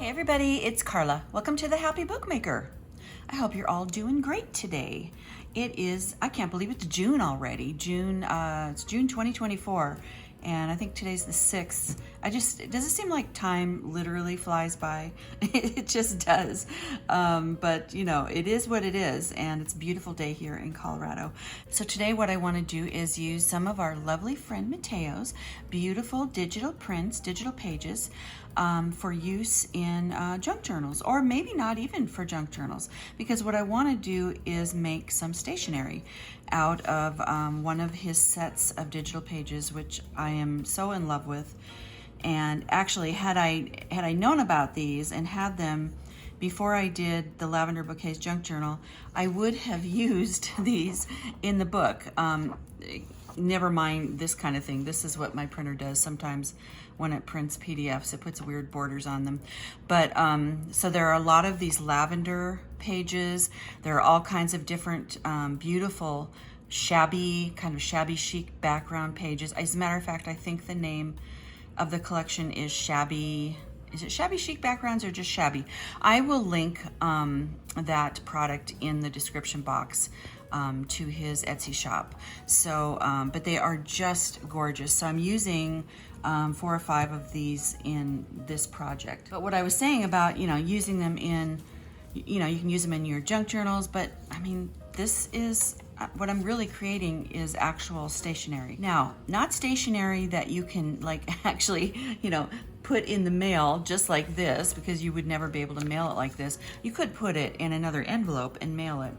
Hey everybody, it's Carla. Welcome to the Happy Bookmaker. I hope you're all doing great today. It is, I can't believe it's June already. It's June 2024, and I think today's the 6th. Does it seem like time literally flies by? It just does. But you know, it is what it is, and it's a beautiful day here in Colorado. So today what I want to do is use some of our lovely friend Mateo's beautiful digital prints, digital pages, for use in junk journals, or maybe not even for junk journals, because what I want to do is make some stationery out of one of his sets of digital pages, which I am so in love with. And actually, had I known about these and had them before I did the Lavender Bouquets junk journal, I would have used these in the book. Never mind this kind of thing. This is what my printer does sometimes when it prints PDFs. It puts weird borders on them. But so there are a lot of these lavender pages. There are all kinds of different beautiful shabby chic background pages. As a matter of fact, I think the name of the collection is Shabby. Is it Shabby Chic Backgrounds or just Shabby? I will link that product in the description box to his Etsy shop. So, but they are just gorgeous. So I'm using 4 or 5 of these in this project. But what I was saying about, using them in, you can use them in your junk journals, but I mean, this is, what I'm really creating is actual stationery. Now, not stationery that you can actually, put in the mail just like this, because you would never be able to mail it like this. You could put it in another envelope and mail it.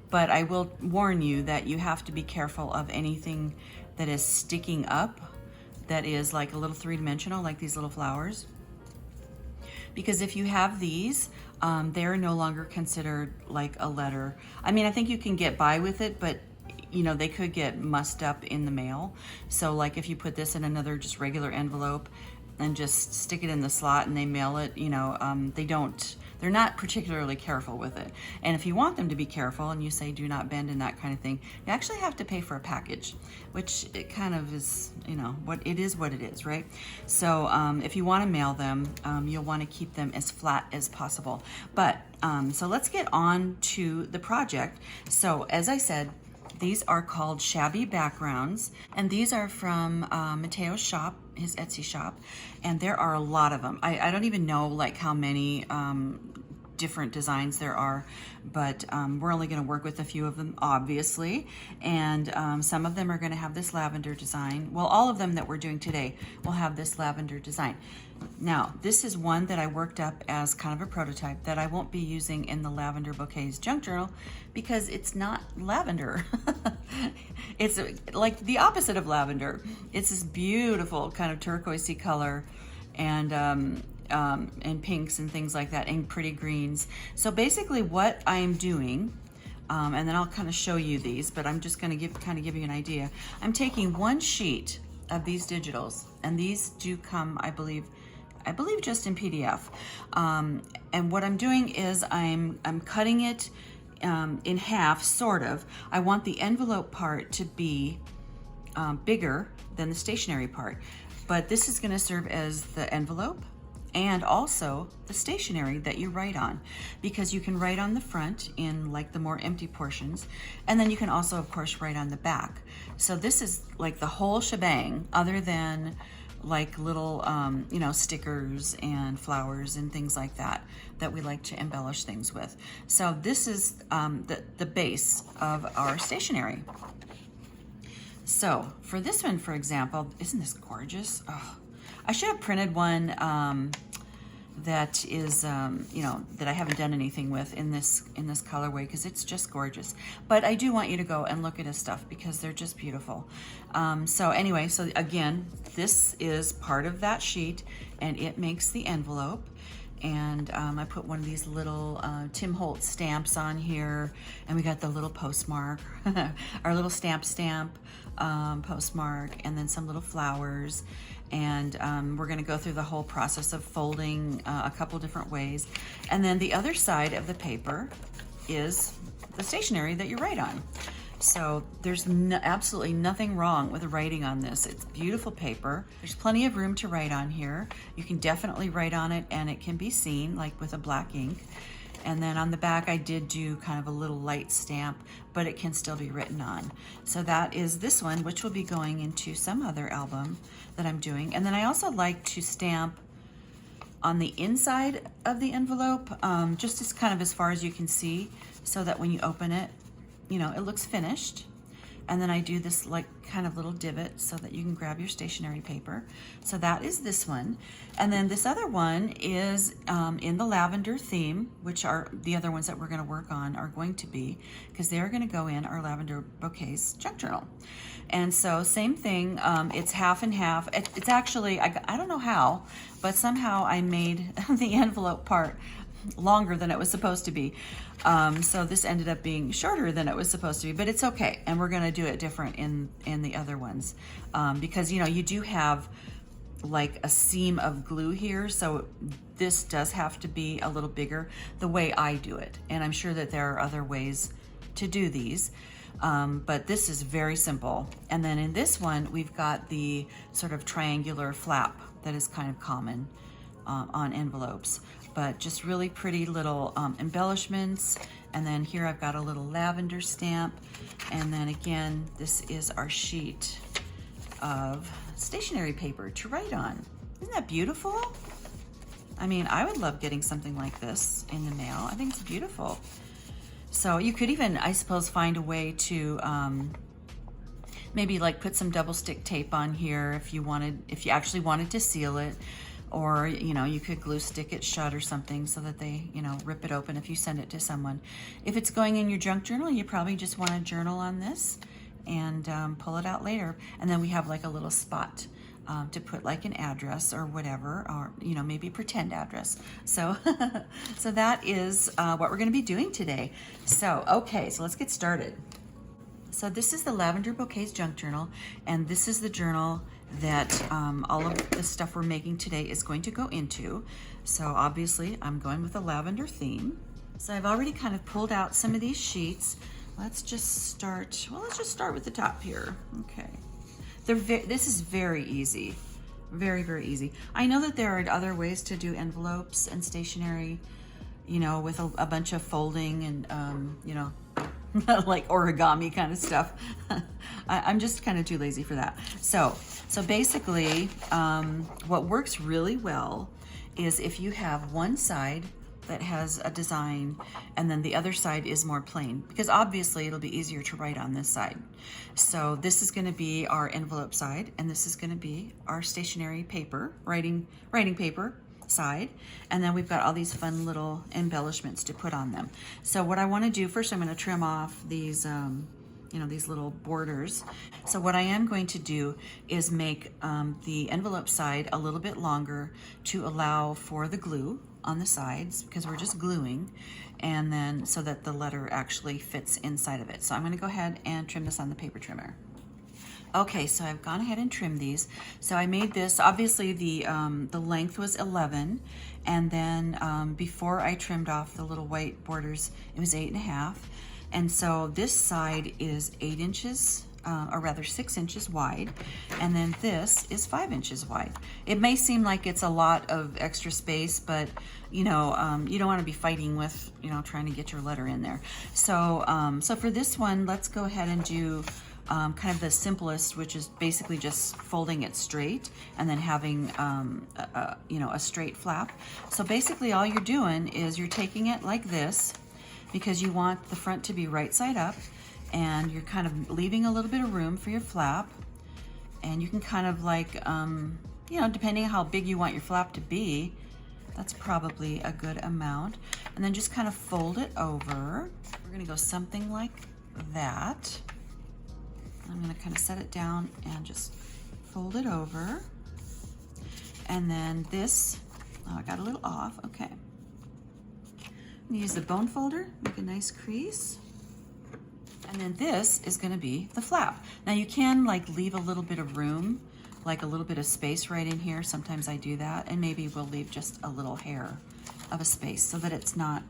But I will warn you that you have to be careful of anything that is sticking up, that is like a little three-dimensional, like these little flowers. Because if you have these, they're no longer considered like a letter. I mean, I think you can get by with it, but they could get mussed up in the mail. So like if you put this in another just regular envelope and just stick it in the slot and they mail it, they're not particularly careful with it. And if you want them to be careful and you say do not bend and that kind of thing, you actually have to pay for a package, which it kind of is, what it is, right? So if you want to mail them, you'll want to keep them as flat as possible. But so let's get on to the project. So as I said, these are called Shabby Backgrounds, and these are from Mateo's shop, his Etsy shop, and there are a lot of them. I don't even know how many different designs there are, but we're only going to work with a few of them, obviously, and some of them are going to have this lavender design. Well, all of them that we're doing today will have this lavender design. Now, this is one that I worked up as kind of a prototype that I won't be using in the Lavender Bouquets junk journal because it's not lavender. It's like the opposite of lavender. It's this beautiful kind of turquoisey color, and pinks and things like that, and pretty greens. So basically what I'm doing, and then I'll kind of show you these, but I'm just going to give you an idea. I'm taking one sheet of these digitals, and these do come, I believe just in PDF. And what I'm doing is I'm cutting it in half, sort of. I want the envelope part to be bigger than the stationery part, but this is going to serve as the envelope and also the stationery that you write on, because you can write on the front in the more empty portions, and then you can also of course write on the back. So this is like the whole shebang, other than little stickers and flowers and things like that we like to embellish things with. So this is the base of our stationery. So for this one, for example, isn't this gorgeous? Oh, I should have printed one that is, that I haven't done anything with in this colorway, because it's just gorgeous. But I do want you to go and look at his stuff because they're just beautiful. So anyway, so again, this is part of that sheet, and it makes the envelope. And I put one of these little Tim Holtz stamps on here, and we got the little postmark, our little stamp postmark, and then some little flowers. And we're going to go through the whole process of folding a couple different ways. And then the other side of the paper is the stationery that you write on. So there's absolutely nothing wrong with the writing on this. It's beautiful paper. There's plenty of room to write on here. You can definitely write on it and it can be seen like with a black ink. And then on the back, I did do kind of a little light stamp, but it can still be written on. So that is this one, which will be going into some other album that I'm doing. And then I also like to stamp on the inside of the envelope, just as kind of as far as you can see, so that when you open it, you know, it looks finished. And then I do this like kind of little divot so that you can grab your stationery paper. So that is this one. And then this other one is in the lavender theme, which are the other ones that we're gonna work on are going to be, because they're gonna go in our lavender bouquets junk journal. And so same thing, it's half and half. It's actually, I don't know how, but somehow I made the envelope part longer than it was supposed to be. So this ended up being shorter than it was supposed to be, but it's okay. And we're gonna do it different in the other ones. Because you know, you do have like a seam of glue here, so this does have to be a little bigger the way I do it. And I'm sure that there are other ways to do these. But this is very simple. And then in this one, we've got the sort of triangular flap that is kind of common on envelopes, but just really pretty little embellishments. And then here I've got a little lavender stamp. And then again, this is our sheet of stationery paper to write on. Isn't that beautiful? I mean, I would love getting something like this in the mail. I think it's beautiful. So you could even, I suppose, find a way to maybe like put some double stick tape on here if you actually wanted to seal it. Or, you know, you could glue stick it shut or something so that they, you know, rip it open if you send it to someone. If it's going in your junk journal, you probably just want to journal on this and pull it out later. And then we have like a little spot to put like an address or whatever, or, you know, maybe a pretend address. So, so that is what we're going to be doing today. So, okay, so let's get started. So this is the Lavender Bouquets Junk Journal, and this is the journal that all of the stuff we're making today is going to go into. So obviously I'm going with a lavender theme. So I've already kind of pulled out some of these sheets. Let's just start with the top here. Okay. This is very easy. Very, very easy. I know that there are other ways to do envelopes and stationery, you know, with a bunch of folding and, you know, like origami kind of stuff. I'm just kind of too lazy for that. So basically, what works really well is if you have one side that has a design and then the other side is more plain, because obviously it'll be easier to write on this side. So this is going to be our envelope side, and this is going to be our stationery paper, writing paper side. And then we've got all these fun little embellishments to put on them. So what I want to do first, I'm going to trim off these you know, these little borders. So what I am going to do is make the envelope side a little bit longer to allow for the glue on the sides, because we're just gluing, and then so that the letter actually fits inside of it. So I'm going to go ahead and trim this on the paper trimmer. Okay, so I've gone ahead and trimmed these. So I made this, obviously the length was 11, and then before I trimmed off the little white borders, it was 8.5. And so this side is 8 inches, or rather 6 inches wide, and then this is 5 inches wide. It may seem like it's a lot of extra space, but you know, you don't want to be fighting with, you know, trying to get your letter in there. So, so for this one, let's go ahead and do kind of the simplest, which is basically just folding it straight and then having, you know, a straight flap. So basically all you're doing is you're taking it like this, because you want the front to be right side up, and you're kind of leaving a little bit of room for your flap. And you can kind of like, you know, depending on how big you want your flap to be, that's probably a good amount. And then just kind of fold it over. We're gonna go something like that. I'm gonna kind of set it down and just fold it over. And then this, oh, I got a little off, okay. I'm gonna use the bone folder, make a nice crease. And then this is gonna be the flap. Now you can like leave a little bit of room, like a little bit of space right in here. Sometimes I do that, and maybe we'll leave just a little hair of a space so that it's not,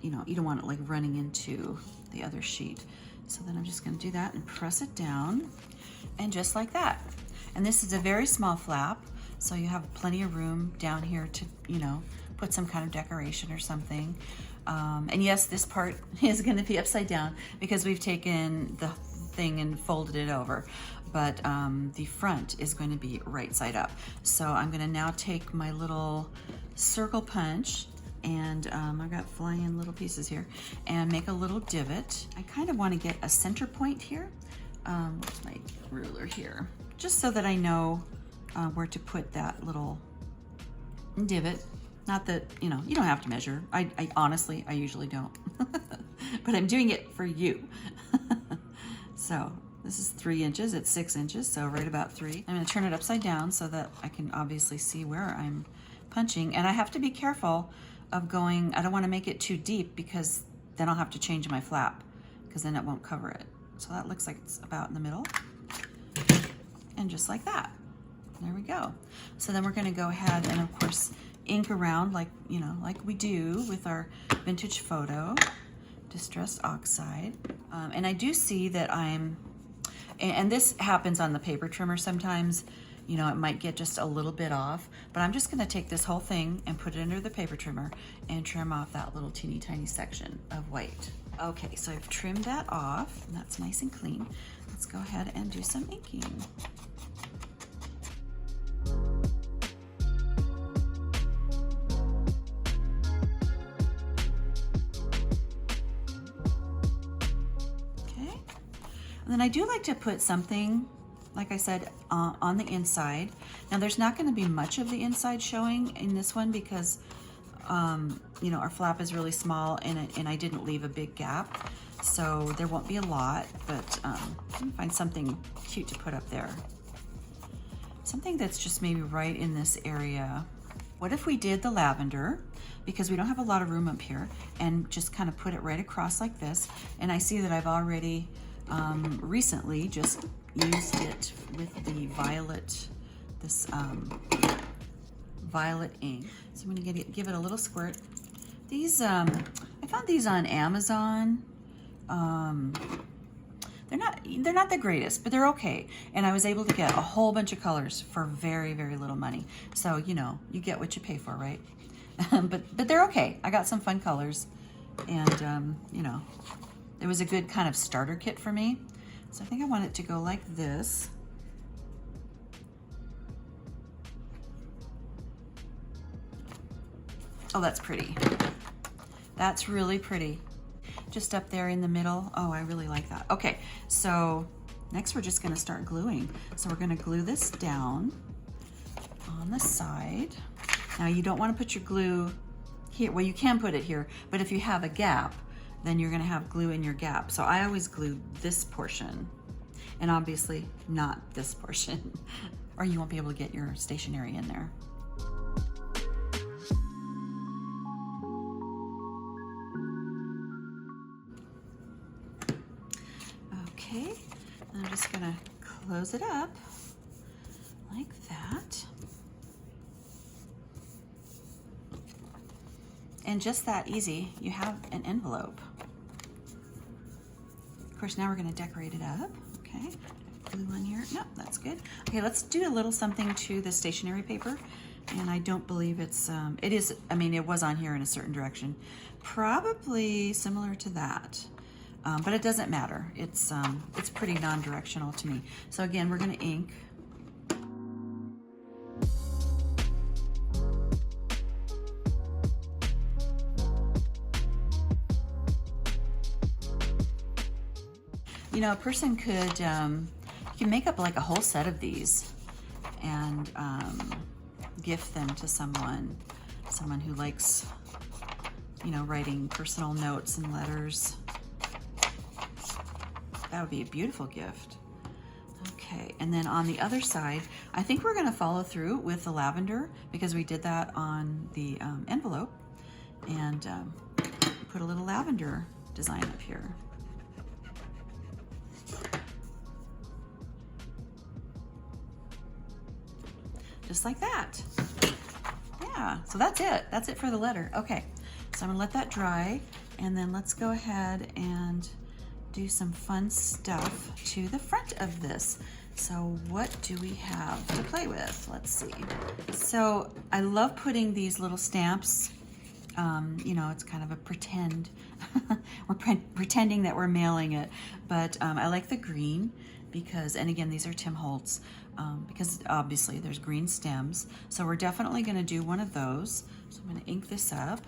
you know, you don't want it like running into the other sheet. So then I'm just gonna do that and press it down, and just like that. And this is a very small flap, so you have plenty of room down here to, you know, put some kind of decoration or something. And yes, this part is gonna be upside down because we've taken the thing and folded it over. But the front is going to be right side up. So I'm gonna now take my little circle punch, and I've got flying little pieces here, and make a little divot. I kind of want to get a center point here. Where's my ruler here? Just so that I know where to put that little divot. Not that, you know, you don't have to measure. I honestly, I usually don't. But I'm doing it for you. So this is 3 inches, it's 6 inches, so right about 3. I'm gonna turn it upside down so that I can obviously see where I'm punching. And I have to be careful of going, I don't wanna make it too deep because then I'll have to change my flap because then it won't cover it. So that looks like it's about in the middle. And just like that, there we go. So then we're gonna go ahead and of course ink around like, you know, like we do with our vintage photo, distressed oxide. And I do see that and this happens on the paper trimmer sometimes, you know, it might get just a little bit off, but I'm just gonna take this whole thing and put it under the paper trimmer and trim off that little teeny tiny section of white. Okay, so I've trimmed that off, and that's nice and clean. Let's go ahead and do some inking. And then I do like to put something, like I said, on the inside. Now there's not going to be much of the inside showing in this one because, you know, our flap is really small and I didn't leave a big gap. So there won't be a lot, but let me find something cute to put up there. Something that's just maybe right in this area. What if we did the lavender, because we don't have a lot of room up here, and just kind of put it right across like this. And I see that I've already recently just used it with the violet, this violet ink. So I'm gonna give it a little squirt. These, I found these on Amazon. They're not the greatest, but they're okay. And I was able to get a whole bunch of colors for very, very little money. So, you know, you get what you pay for, right? but they're okay. I got some fun colors, and you know, it was a good kind of starter kit for me. So I think I want it to go like this. Oh, that's pretty. That's really pretty. Just up there in the middle. Oh, I really like that. Okay, so next we're just gonna start gluing. So we're gonna glue this down on the side. Now you don't wanna put your glue here. Well, you can put it here, but if you have a gap, then you're gonna have glue in your gap. So I always glue this portion, and obviously not this portion, or you won't be able to get your stationery in there. Okay, and I'm just gonna close it up like that. And just that easy, you have an envelope. Of course, now we're gonna decorate it up. Okay, glue on here. No, that's good. Okay, let's do a little something to the stationery paper. And I don't believe it's, it is, I mean, it was on here in a certain direction. Probably similar to that. But it doesn't matter. It's pretty non-directional to me. So again, we're gonna ink. You know, a person could, you can make up like a whole set of these and gift them to someone who likes, you know, writing personal notes and letters. That would be a beautiful gift. Okay, and then on the other side, I think we're gonna follow through with the lavender because we did that on the envelope, and put a little lavender design up here. Just like that. Yeah, so that's it. That's it for the letter. Okay, so I'm gonna let that dry, and then let's go ahead and do some fun stuff to the front of this. So what do we have to play with? Let's see. So I love putting these little stamps. You know, it's kind of a pretend. We're pretending that we're mailing it, but I like the green because, and again, these are Tim Holtz, because obviously there's green stems. So we're definitely going to do one of those. So I'm going to ink this up,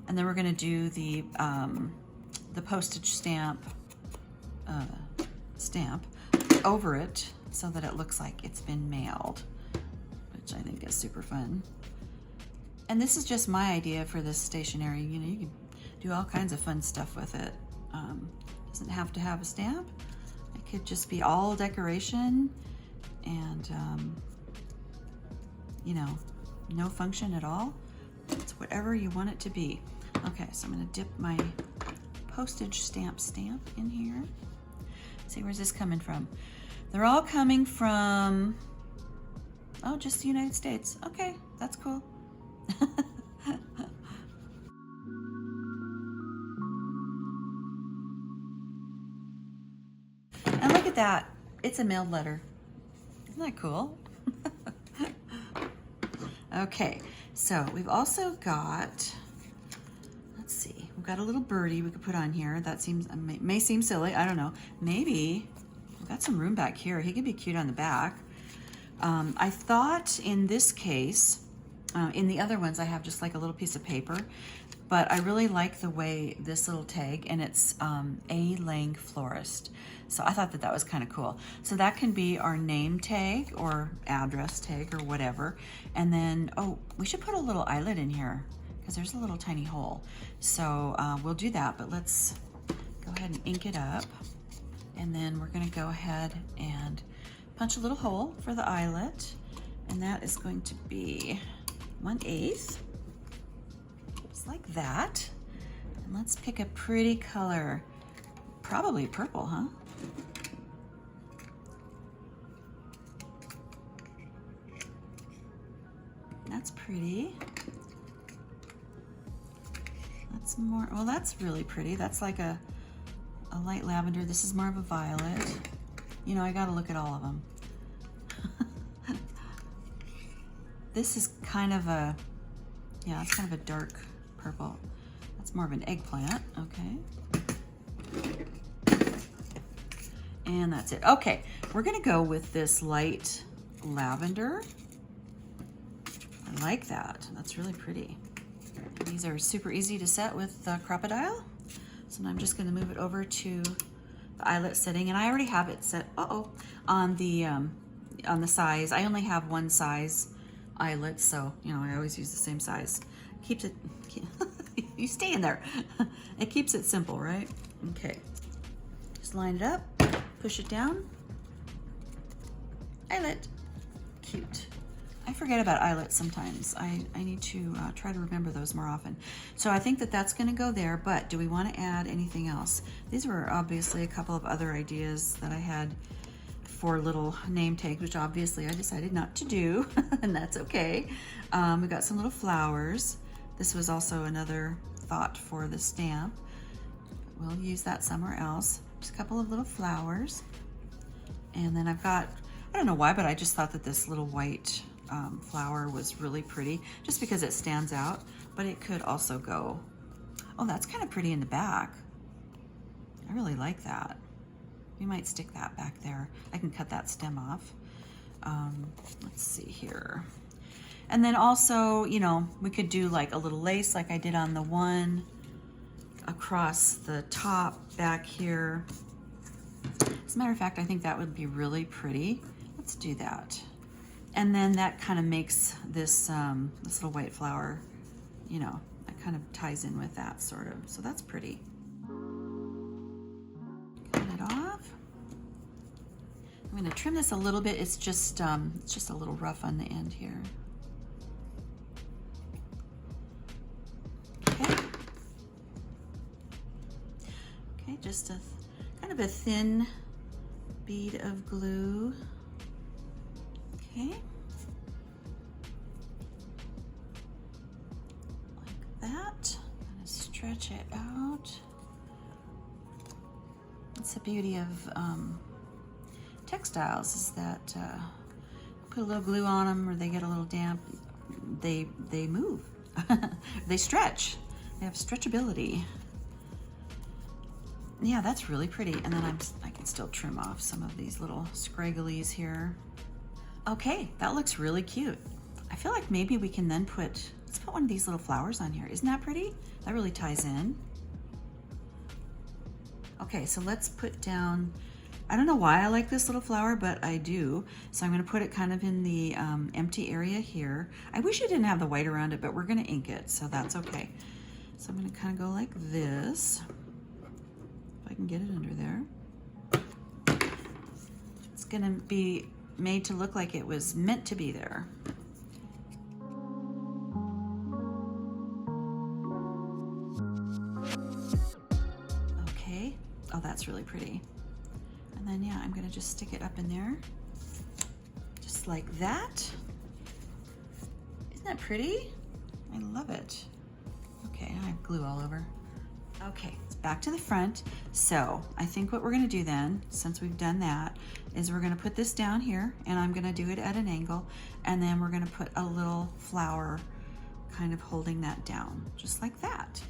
and then we're going to do the postage stamp over it so that it looks like it's been mailed, which I think is super fun. And this is just my idea for this stationery. You know, you can do all kinds of fun stuff with it. Doesn't have to have a stamp. It could just be all decoration and, you know, no function at all. It's whatever you want it to be. Okay, so I'm gonna dip my postage stamp in here. See, where's this coming from? They're all coming from, oh, just the United States. Okay, that's cool. And look at that. It's a mailed letter. Isn't that cool? Okay, so we've also got, let's see, we've got a little birdie we could put on here. That seems, may seem silly, I don't know. Maybe, we've got some room back here. He could be cute on the back. I thought in this case, in the other ones I have just like a little piece of paper, but I really like the way this little tag, and it's A. Lang Florist. So I thought that that was kind of cool. So that can be our name tag or address tag or whatever. And then, oh, we should put a little eyelet in here because there's a little tiny hole. So we'll do that, but let's go ahead and ink it up. And then we're gonna go ahead and punch a little hole for the eyelet. And that is going to be 1/8, just like that. And let's pick a pretty color, probably purple, huh? That's pretty. That's more, well, that's really pretty. That's like a light lavender. This is more of a violet. You know, I gotta look at all of them. This is kind of a, yeah, it's kind of a dark purple. That's more of an eggplant, okay. And that's it. Okay, we're gonna go with this light lavender. I like that, that's really pretty. These are super easy to set with the Crocodile. So now I'm just gonna move it over to the eyelet setting, and I already have it set, on the size. I only have one size eyelet, so you know I always use the same size. Keeps it, you stay in there. It keeps it simple, right? Okay, just line it up, push it down. Eyelet, cute. I forget about eyelets sometimes. I need to try to remember those more often. So I think that that's gonna go there, but do we wanna add anything else? These were obviously a couple of other ideas that I had for little name tags, which obviously I decided not to do, and that's okay. We got some little flowers. This was also another thought for the stamp. We'll use that somewhere else. Just a couple of little flowers. And then I've got, I don't know why, but I just thought that this little white flower was really pretty, just because it stands out, but it could also go, oh, that's kind of pretty in the back. I really like that. We might stick that back there. I can cut that stem off. Let's see here. And then also, you know, we could do like a little lace like I did on the one across the top back here. As a matter of fact, I think that would be really pretty. Let's do that. And then that kind of makes this, this little white flower, you know, that kind of ties in with that sort of. So that's pretty. Cut it off. I'm going to trim this a little bit. It's just a little rough on the end here. Okay. Okay, just a kind of a thin bead of glue. Okay. Like that. I'm going to stretch it out. That's the beauty of textiles, is that put a little glue on them or they get a little damp, they move. They stretch. They have stretchability. Yeah, that's really pretty. And then I can still trim off some of these little scragglies here. Okay, that looks really cute. I feel like maybe we can then let's put one of these little flowers on here. Isn't that pretty? That really ties in. Okay, so let's put down, I don't know why I like this little flower, but I do. So I'm gonna put it kind of in the empty area here. I wish I didn't have the white around it, but we're gonna ink it, so that's okay. So I'm gonna kind of go like this. If I can get it under there. It's gonna be made to look like it was meant to be there. Okay, oh, that's really pretty. And then, yeah, I'm gonna just stick it up in there, just like that. Isn't that pretty? I love it. Okay, I have glue all over. Okay, back to the front. So I think what we're gonna do then, since we've done that, is we're gonna put this down here, and I'm gonna do it at an angle, and then we're gonna put a little flower kind of holding that down, just like that.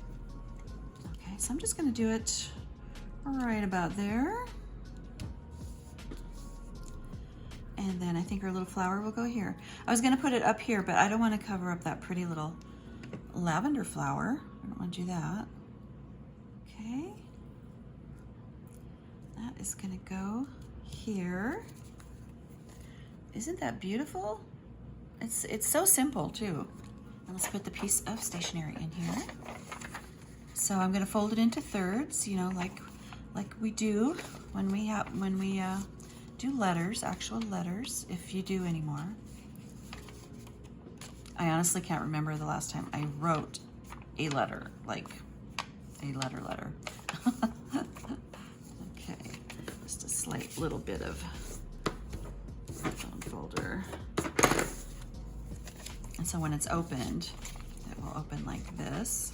Okay, so I'm just gonna do it right about there. And then I think our little flower will go here. I was gonna put it up here, but I don't wanna cover up that pretty little lavender flower. I don't wanna do that. Okay. That is gonna go here. Isn't that beautiful? It's so simple too. And let's put the piece of stationery in here. So I'm gonna fold it into thirds, you know, like we do when we do letters, actual letters, if you do anymore. I honestly can't remember the last time I wrote a letter, like a letter. Okay, just a slight little bit of folder. And so when it's opened, it will open like this.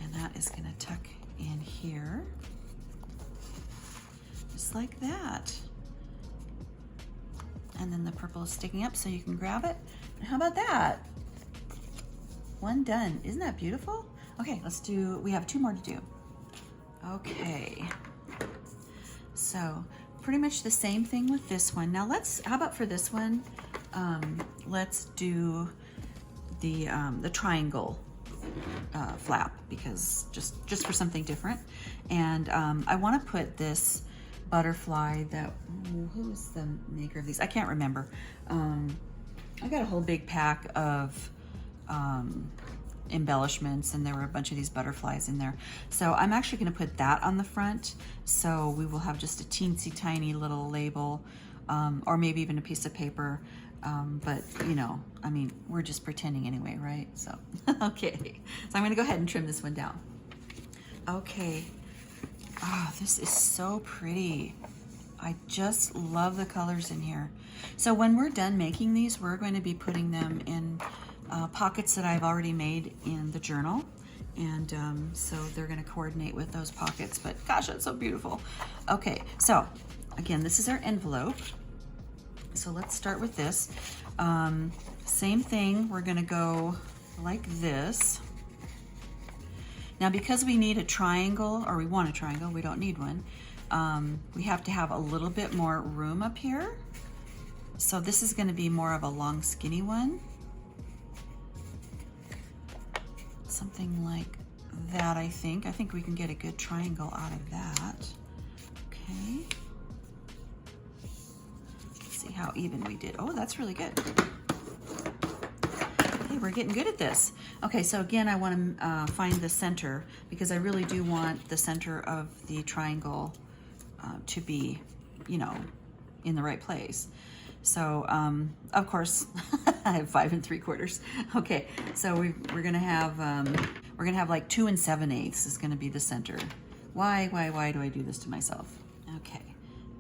And that is gonna tuck in here. Just like that. And then the purple is sticking up so you can grab it. And how about that? One done. Isn't that beautiful? Okay, we have two more to do. Okay. So pretty much the same thing with this one. Now how about for this one, let's do the triangle flap, because just for something different. And I want to put this butterfly that, who is the maker of these? I can't remember. I got a whole big pack of embellishments, and there were a bunch of these butterflies in there. So I'm actually going to put that on the front, so we will have just a teensy tiny little label, or maybe even a piece of paper. But you know, I mean, we're just pretending anyway, right? So, okay. So I'm gonna go ahead and trim this one down. Okay. Oh, this is so pretty. I just love the colors in here. So when we're done making these, we're going to be putting them in pockets that I've already made in the journal. And so they're gonna coordinate with those pockets, but gosh, that's so beautiful. Okay, so again, this is our envelope. So let's start with this. Same thing, we're gonna go like this. Now, because we need a triangle, or we want a triangle, we don't need one, we have to have a little bit more room up here. So this is gonna be more of a long, skinny one. Something like that, I think. I think we can get a good triangle out of that. Okay. How even we did. Oh, that's really good. Okay, we're getting good at this. Okay, so again, I want to find the center, because I really do want the center of the triangle to be, you know, in the right place. So, of course, I have 5 3/4. Okay, so we're gonna have like 2 7/8 is gonna be the center. Why do I do this to myself? Okay.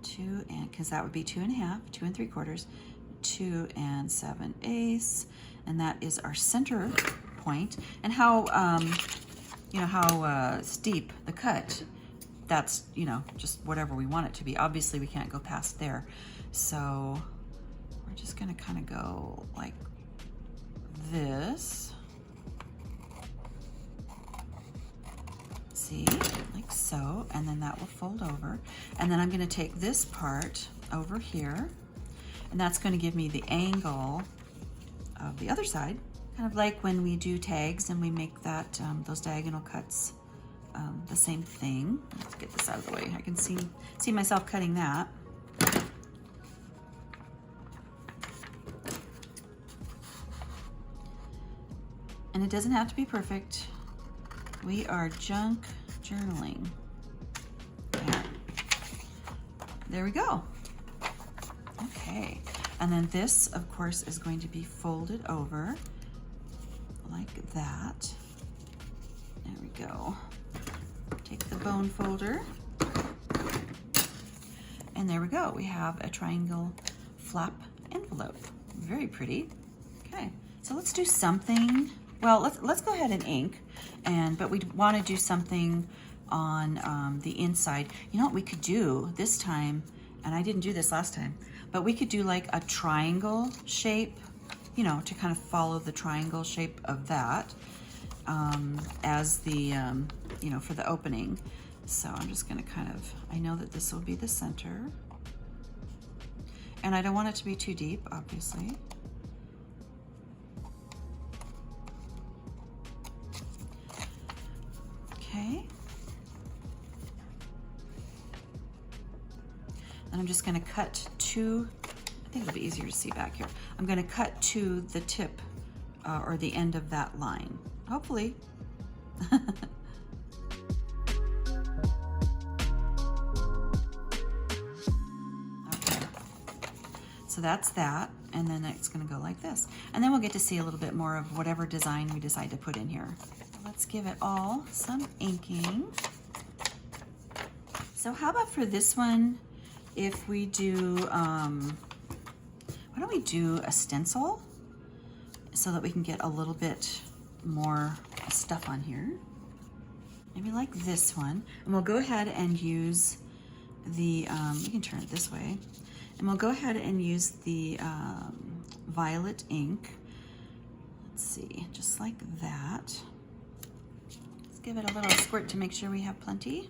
2 because that would be 2 1/2, 2 3/4, 2 7/8, and that is our center point. And how you know how steep the cut that's, you know, just whatever we want it to be. Obviously we can't go past there. So we're just gonna kind of go like this. See, like so, and then that will fold over. And then I'm gonna take this part over here, and that's gonna give me the angle of the other side. Kind of like when we do tags and we make that, those diagonal cuts, the same thing. Let's get this out of the way. I can see myself cutting that. And it doesn't have to be perfect. We are junk journaling. Yeah. There we go. Okay. And then this, of course, is going to be folded over like that. There we go. Take the bone folder. And there we go. We have a triangle flap envelope. Very pretty. Okay. So let's do something. Well, let's go ahead and ink, but we want to do something on the inside. You know what we could do this time, and I didn't do this last time, but we could do like a triangle shape, you know, to kind of follow the triangle shape of that as the, you know, for the opening. So I'm just going to kind of, I know that this will be the center, and I don't want it to be too deep, obviously. Okay. And I'm just going to cut to, I think it'll be easier to see back here. I'm going to cut to the tip or the end of that line, hopefully. Okay. So that's that. And then it's going to go like this. And then we'll get to see a little bit more of whatever design we decide to put in here. Let's give it all some inking. So how about for this one, if we do, why don't we do a stencil so that we can get a little bit more stuff on here. Maybe like this one. And we'll go ahead and use the, you can turn it this way. And we'll go ahead and use the violet ink. Let's see, just like that. Give it a little squirt to make sure we have plenty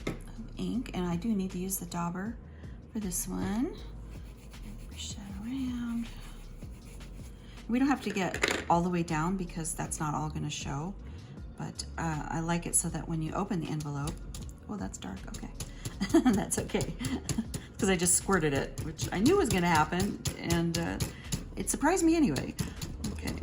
of ink. And I do need to use the dauber for this one. Push that around. We don't have to get all the way down because that's not all going to show. But I like it so that when you open the envelope, oh, that's dark, okay. That's okay. Because I just squirted it, which I knew was going to happen. And it surprised me anyway. Okay.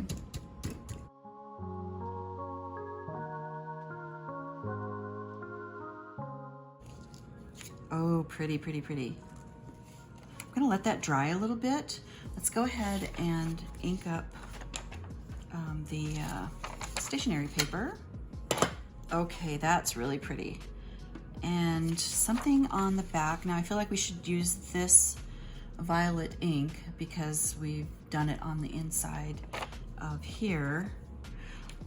Oh, pretty, pretty, pretty. I'm gonna let that dry a little bit. Let's go ahead and ink up the stationery paper. Okay, that's really pretty. And something on the back. Now I feel like we should use this violet ink because we've done it on the inside of here.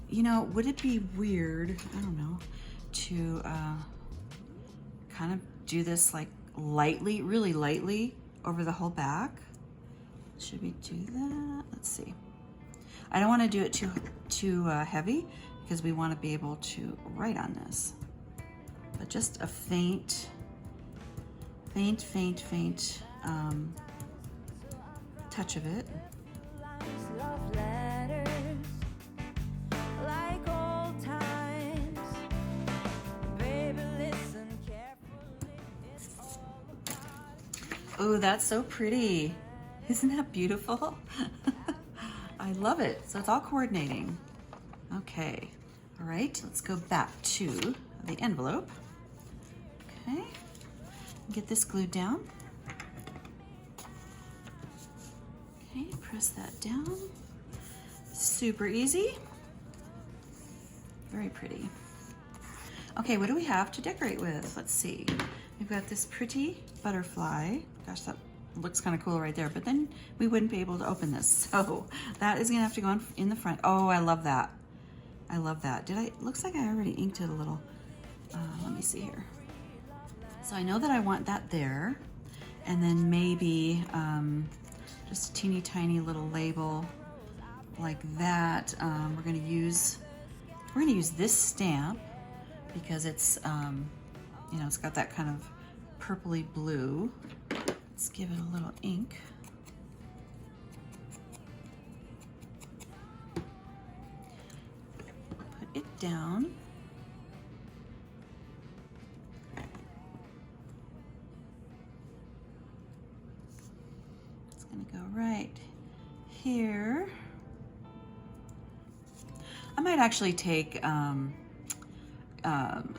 You know, would it be weird, I don't know, to kind of do this like lightly, really lightly over the whole back? Should we do that? Let's see. I don't want to do it too heavy because we want to be able to write on this. But just a faint touch of it. Oh, that's so pretty. Isn't that beautiful? I love it. So it's all coordinating. Okay. All right, let's go back to the envelope. Okay. Get this glued down. Okay, press that down. Super easy. Very pretty. Okay, what do we have to decorate with? Let's see. We've got this pretty butterfly. Gosh, that looks kind of cool right there, but then we wouldn't be able to open this. So that is gonna have to go in the front. Oh, I love that. I love that. Looks like I already inked it a little. Let me see here. So I know that I want that there, and then maybe just a teeny tiny little label like that. We're gonna use this stamp because it's you know, it's got that kind of purpley blue. Let's give it a little ink. Put it down. It's gonna go right here. I might actually take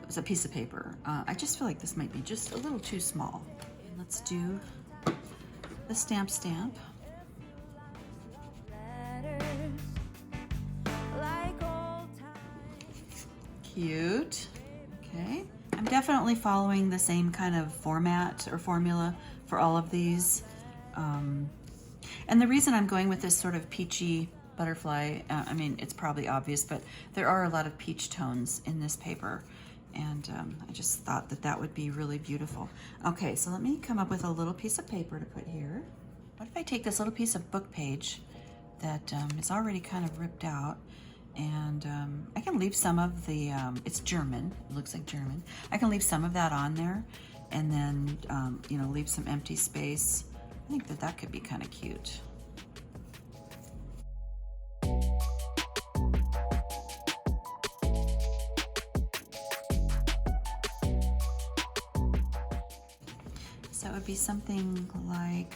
it's a piece of paper. I just feel like this might be just a little too small. Let's do the stamp. Cute. Okay. I'm definitely following the same kind of format or formula for all of these. And the reason I'm going with this sort of peachy butterfly, I mean, it's probably obvious, but there are a lot of peach tones in this paper. And I just thought that that would be really beautiful. Okay, so let me come up with a little piece of paper to put here. What if I take this little piece of book page that is already kind of ripped out, and I can leave some of the, it's German, it looks like German. I can leave some of that on there, and then, you know, leave some empty space. I think that that could be kind of cute. So it would be something like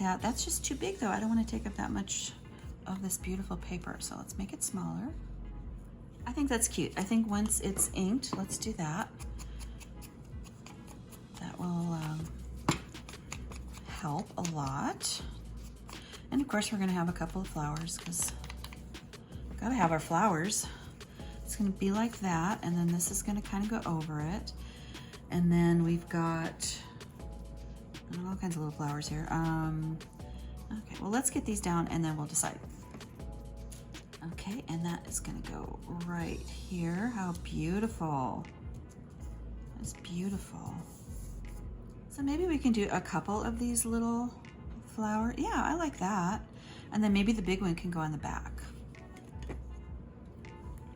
that. That's just too big though. I don't want to take up that much of this beautiful paper. So let's make it smaller. I think that's cute. I think once it's inked, let's do that. That will help a lot. And of course we're gonna have a couple of flowers because we've gotta have our flowers. It's gonna be like that. And then this is gonna kind of go over it. And then we've got all kinds of little flowers here. Okay, well, let's get these down and then we'll decide. Okay, and that is gonna go right here. How beautiful. That's beautiful. So maybe we can do a couple of these little flowers. Yeah, I like that. And then maybe the big one can go on the back.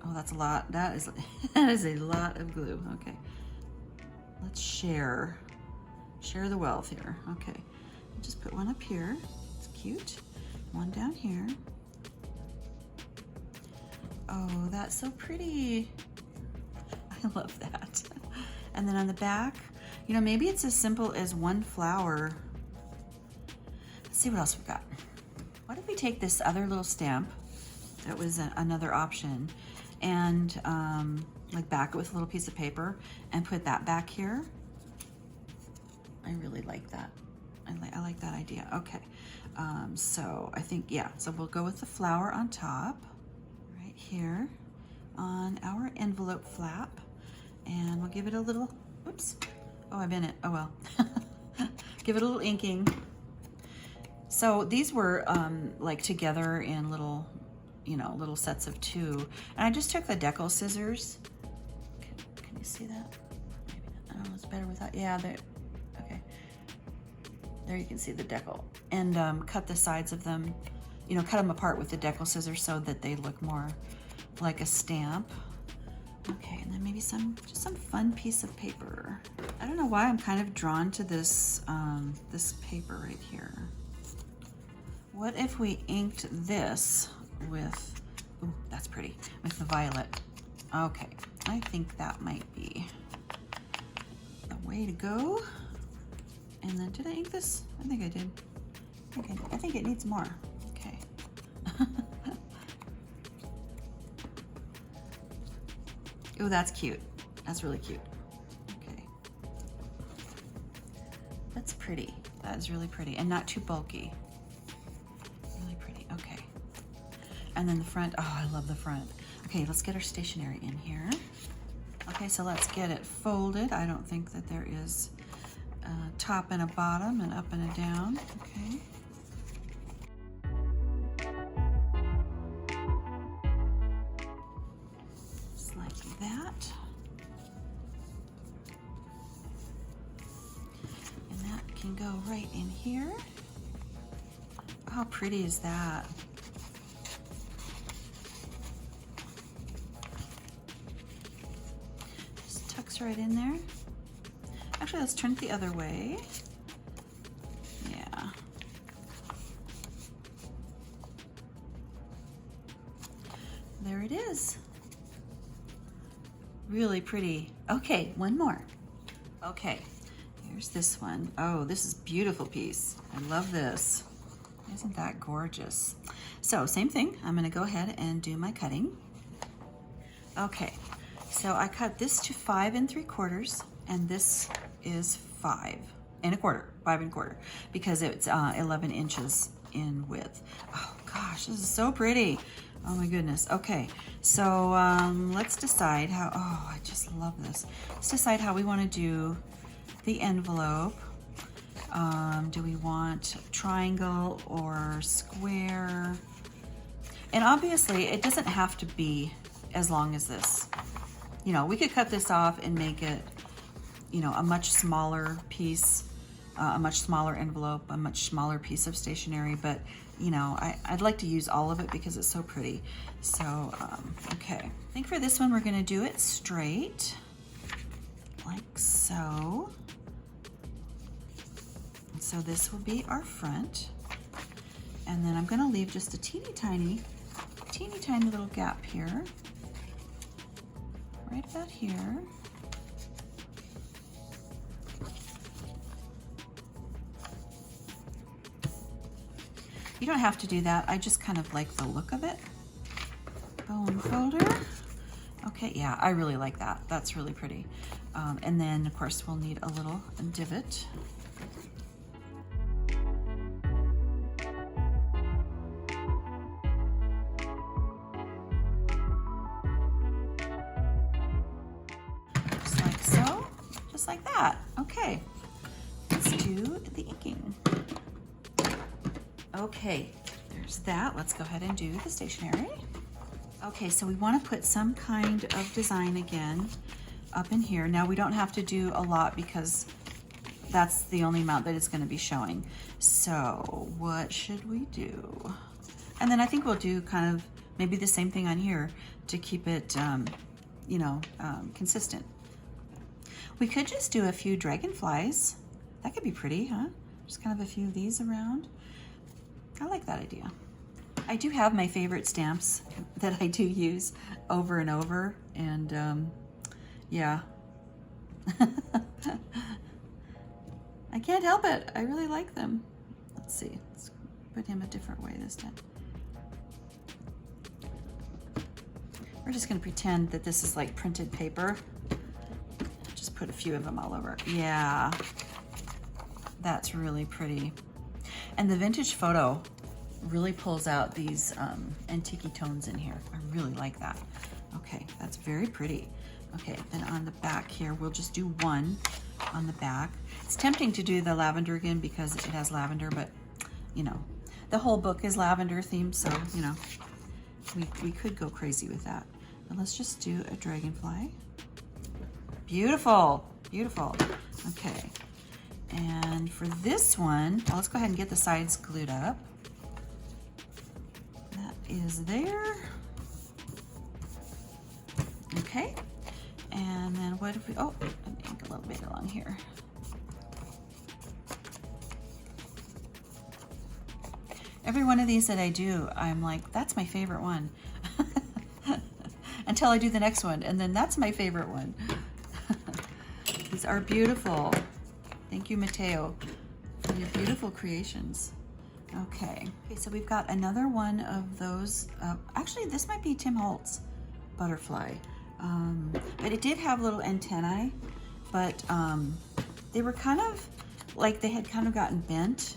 Oh, that's a lot. That is a lot of glue. Okay. Let's share the wealth here. Okay, just put one up here. It's cute. One down here. Oh, that's so pretty. I love that. And then on the back, you know, maybe it's as simple as one flower. Let's see what else we've got. What if we take this other little stamp that was another option and like back it with a little piece of paper and put that back here? I really like that. I like that idea. Okay, so I think, yeah, so we'll go with the flower on top, right here on our envelope flap, and we'll give it a little, oops, oh, I'm in it, oh well. Give it a little inking. So these were like together in little, you know, little sets of 2. And I just took the decal scissors. Can you see that? Maybe not. I don't know, it's better without, yeah, okay. There you can see the decal. And cut the sides of them, you know, cut them apart with the decal scissors so that they look more like a stamp. Okay, and then maybe just some fun piece of paper. I don't know why I'm kind of drawn to this, this paper right here. What if we inked this with, ooh, that's pretty, with the violet. Okay, I think that might be the way to go. And then, did I ink this? I think I did. I think it needs more. Okay. Oh, that's cute. That's really cute. Okay. That's pretty. That is really pretty and not too bulky. Really pretty. Okay. And then the front. Oh, I love the front. Okay, let's get our stationery in here. Okay, so let's get it folded. I don't think that there is a top and a bottom and up and a down. Okay. Just like that. go right in here. How pretty is that? Just tucks right in there. Actually, let's turn it the other way. Yeah. There it is. Really pretty. Okay, one more. Okay, here's this one. Oh, this is a beautiful piece. I love this. Isn't that gorgeous? So same thing, I'm gonna go ahead and do my cutting. Okay, so I cut this to 5 3/4, and this is 5 1/4, 5 1/4, because it's 11 inches in width. Oh gosh, this is so pretty. Oh my goodness. Okay, so let's decide how, oh, I just love this. Let's decide how we wanna do the envelope. Do we want triangle or square? And obviously it doesn't have to be as long as this. You know, we could cut this off and make it, you know, a much smaller piece, a much smaller envelope, a much smaller piece of stationery, but you know, I'd like to use all of it because it's so pretty. So, okay. I think for this one, we're gonna do it straight, like so. So this will be our front. And then I'm gonna leave just a teeny tiny little gap here, right about here. You don't have to do that. I just kind of like the look of it. Bone folder. Okay, yeah, I really like that. That's really pretty. And then, of course, we'll need a little divot. Just like so, just like that. Okay, let's do the inking. Okay, there's that. Let's go ahead and do the stationery. Okay, so we want to put some kind of design again up in here. Now we don't have to do a lot because that's the only amount that it's going to be showing. So what should we do? And then I think we'll do kind of maybe the same thing on here to keep it, you know, consistent. We could just do a few dragonflies. That could be pretty, huh? Just kind of a few of these around. I like that idea. I do have my favorite stamps that I do use over and over, and yeah. I can't help it. I really like them. Let's see. Let's put him a different way this time. We're just going to pretend that this is like printed paper. Just put a few of them all over. Yeah. That's really pretty. And the vintage photo really pulls out these antique tones in here. I really like that. Okay, that's very pretty. Okay, then on the back here, we'll just do one on the back. It's tempting to do the lavender again because it has lavender, but you know, the whole book is lavender themed, so you know, we could go crazy with that. But let's just do a dragonfly. Beautiful, beautiful. Okay. And for this one, well, let's go ahead and get the sides glued up. That is there. Okay. And then what if we, oh, let me ink a little bit along here. Every one of these that I do, I'm like, that's my favorite one. Until I do the next one, and then that's my favorite one. These are beautiful. Thank you, Mateo, for your beautiful creations. Okay, so we've got another one of those. Actually, this might be Tim Holtz butterfly. But it did have little antennae, but they were kind of like they had kind of gotten bent.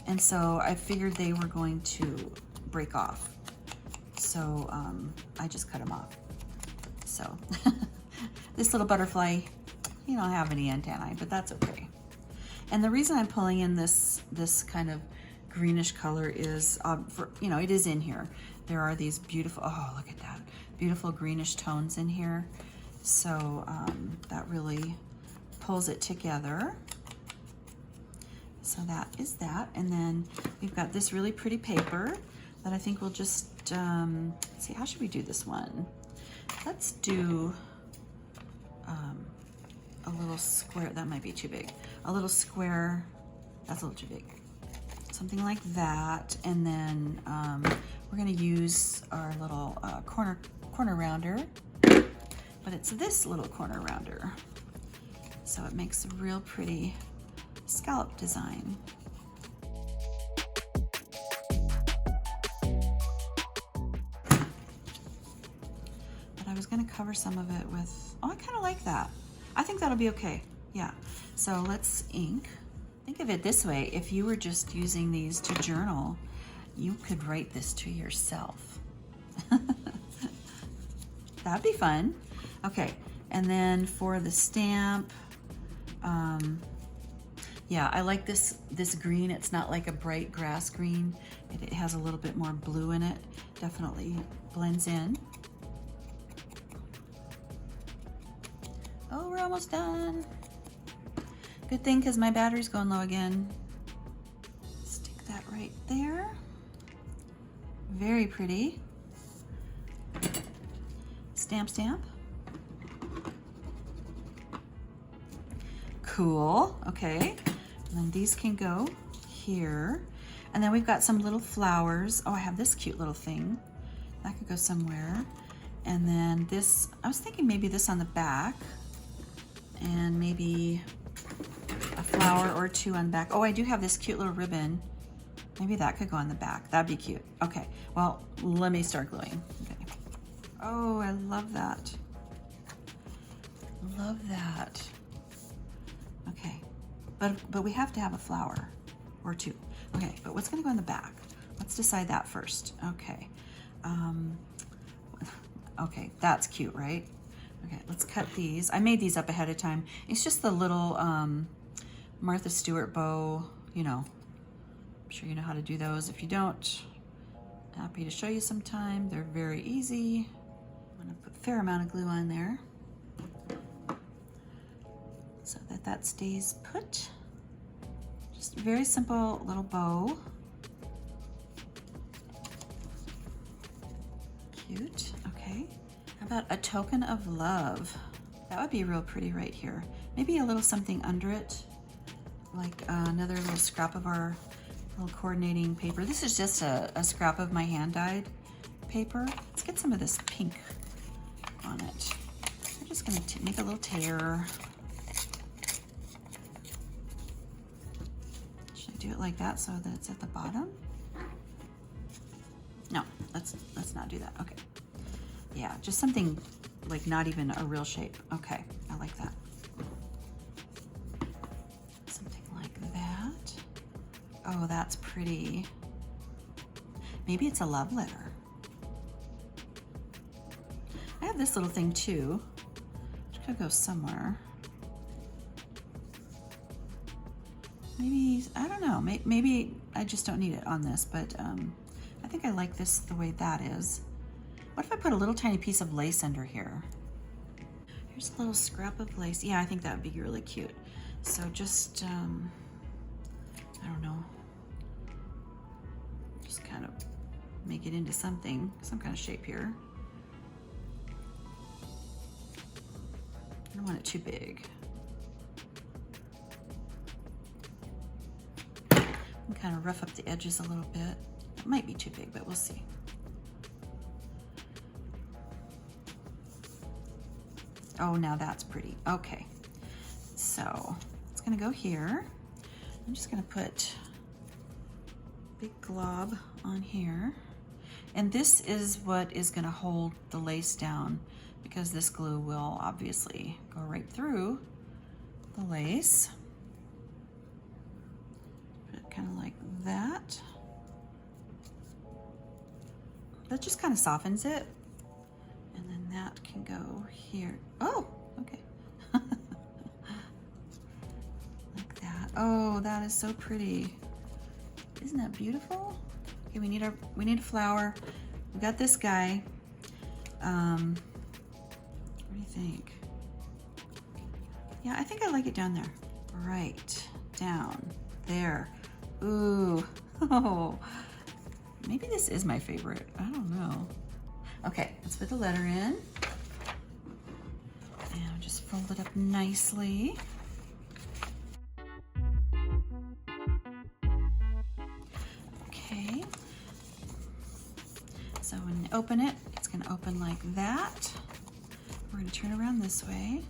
And so I figured they were going to break off. So I just cut them off. So this little butterfly, you don't have any antennae, but that's okay. And the reason I'm pulling in this kind of greenish color is, for, you know, it is in here. There are these beautiful, oh, look at that, beautiful greenish tones in here. So that really pulls it together. So that is that. And then we've got this really pretty paper that I think we'll just, let's see, how should we do this one? Let's do a little square. That might be too big. A little square, that's a little too big. Something like that. And then we're gonna use our little corner rounder, but it's this little corner rounder. So it makes a real pretty scallop design. But I was gonna cover some of it with, oh, I kind of like that. I think that'll be okay, yeah. So let's ink. Think of it this way, if you were just using these to journal, you could write this to yourself. That'd be fun. Okay, and then for the stamp, yeah, I like this green. It's not like a bright grass green. It has a little bit more blue in it. Definitely blends in. Oh, we're almost done. Good thing, because my battery's going low again. Stick that right there. Very pretty. Stamp, stamp. Cool, okay. And then these can go here. And then we've got some little flowers. Oh, I have this cute little thing. That could go somewhere. And then this, I was thinking maybe this on the back. And maybe a flower or two on the back. Oh, I do have this cute little ribbon. Maybe that could go on the back. That'd be cute. Okay, well, let me start gluing. Okay. Oh, I love that. Love that. Okay, but we have to have a flower or two. Okay, but what's gonna go on the back? Let's decide that first. Okay. Okay, that's cute, right? Okay, let's cut these. I made these up ahead of time. It's just the little Martha Stewart bow, you know. I'm sure you know how to do those. If you don't, happy to show you sometime. They're very easy. I'm gonna put a fair amount of glue on there so that that stays put. Just a very simple little bow. Cute, okay. How about a token of love? That would be real pretty right here. Maybe a little something under it, like another little scrap of our little coordinating paper. This is just a scrap of my hand-dyed paper. Let's get some of this pink on it. We're just gonna make a little tear. Should I do it like that so that it's at the bottom? No, let's not do that. Okay. Yeah, just something like not even a real shape. Okay, I like that. Something like that. Oh, that's pretty. Maybe it's a love letter. I have this little thing too, which could go somewhere. Maybe, I don't know, maybe I just don't need it on this, but I think I like this the way that is. What if I put a little tiny piece of lace under here? Here's a little scrap of lace. Yeah, I think that would be really cute. So just, I don't know, just kind of make it into something, some kind of shape here. I don't want it too big. And kind of rough up the edges a little bit. It might be too big, but we'll see. Oh, now that's pretty. Okay, so it's gonna go here. I'm just gonna put a big glob on here. And this is what is gonna hold the lace down, because this glue will obviously go right through the lace. Put it kind of like that. That just kind of softens it. And then that can go here. Oh, okay. Like that. Oh, that is so pretty. Isn't that beautiful? Okay, we need a flower. We got this guy. What do you think? Yeah, I think I like it down there. Right down there. Ooh, oh, maybe this is my favorite. I don't know. Okay, let's put the letter in. And just fold it up nicely. Okay. So when you open it, it's gonna open like that. We're gonna turn around this way.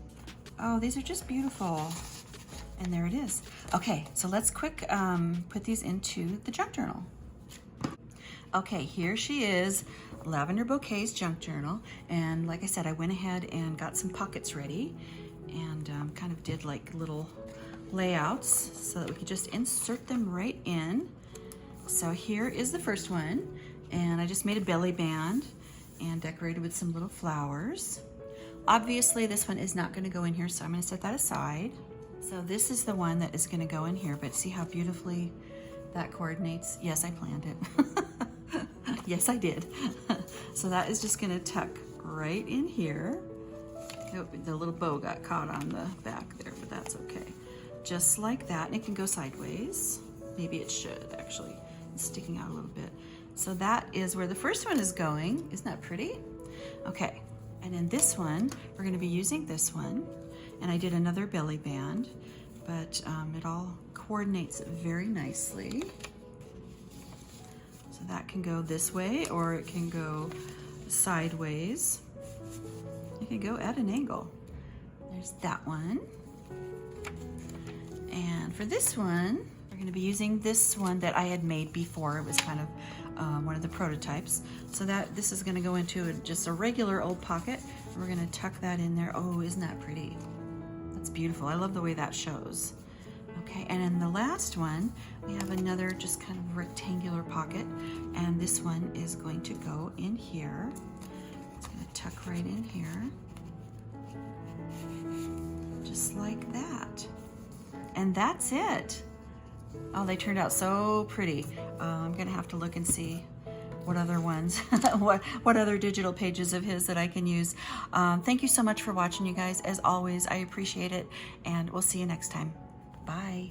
Oh, these are just beautiful. And there it is. Okay, so let's quick put these into the junk journal. Okay, here she is, Lavender Bouquet's junk journal. And like I said, I went ahead and got some pockets ready and kind of did like little layouts so that we could just insert them right in. So here is the first one. And I just made a belly band and decorated with some little flowers. Obviously, this one is not gonna go in here, so I'm gonna set that aside. So this is the one that is gonna go in here, but see how beautifully that coordinates? Yes, I planned it. Yes, I did. So that is just gonna tuck right in here. Oh, the little bow got caught on the back there, but that's okay. Just like that, and it can go sideways. Maybe it should, actually. It's sticking out a little bit. So that is where the first one is going. Isn't that pretty? Okay, and in this one, we're gonna be using this one. And I did another belly band, but it all coordinates very nicely. So that can go this way, or it can go sideways. It can go at an angle. There's that one. And for this one, we're gonna be using this one that I had made before. It was kind of one of the prototypes. So that this is gonna go into just a regular old pocket. We're gonna tuck that in there. Oh, isn't that pretty? That's beautiful. I love the way that shows. Okay, and in the last one, we have another just kind of rectangular pocket, and this one is going to go in here. It's gonna tuck right in here. Just like that. And that's it. Oh, they turned out so pretty. I'm gonna have to look and see what other ones, what other digital pages of his that I can use. Thank you so much for watching, you guys. As always, I appreciate it, and we'll see you next time. Bye.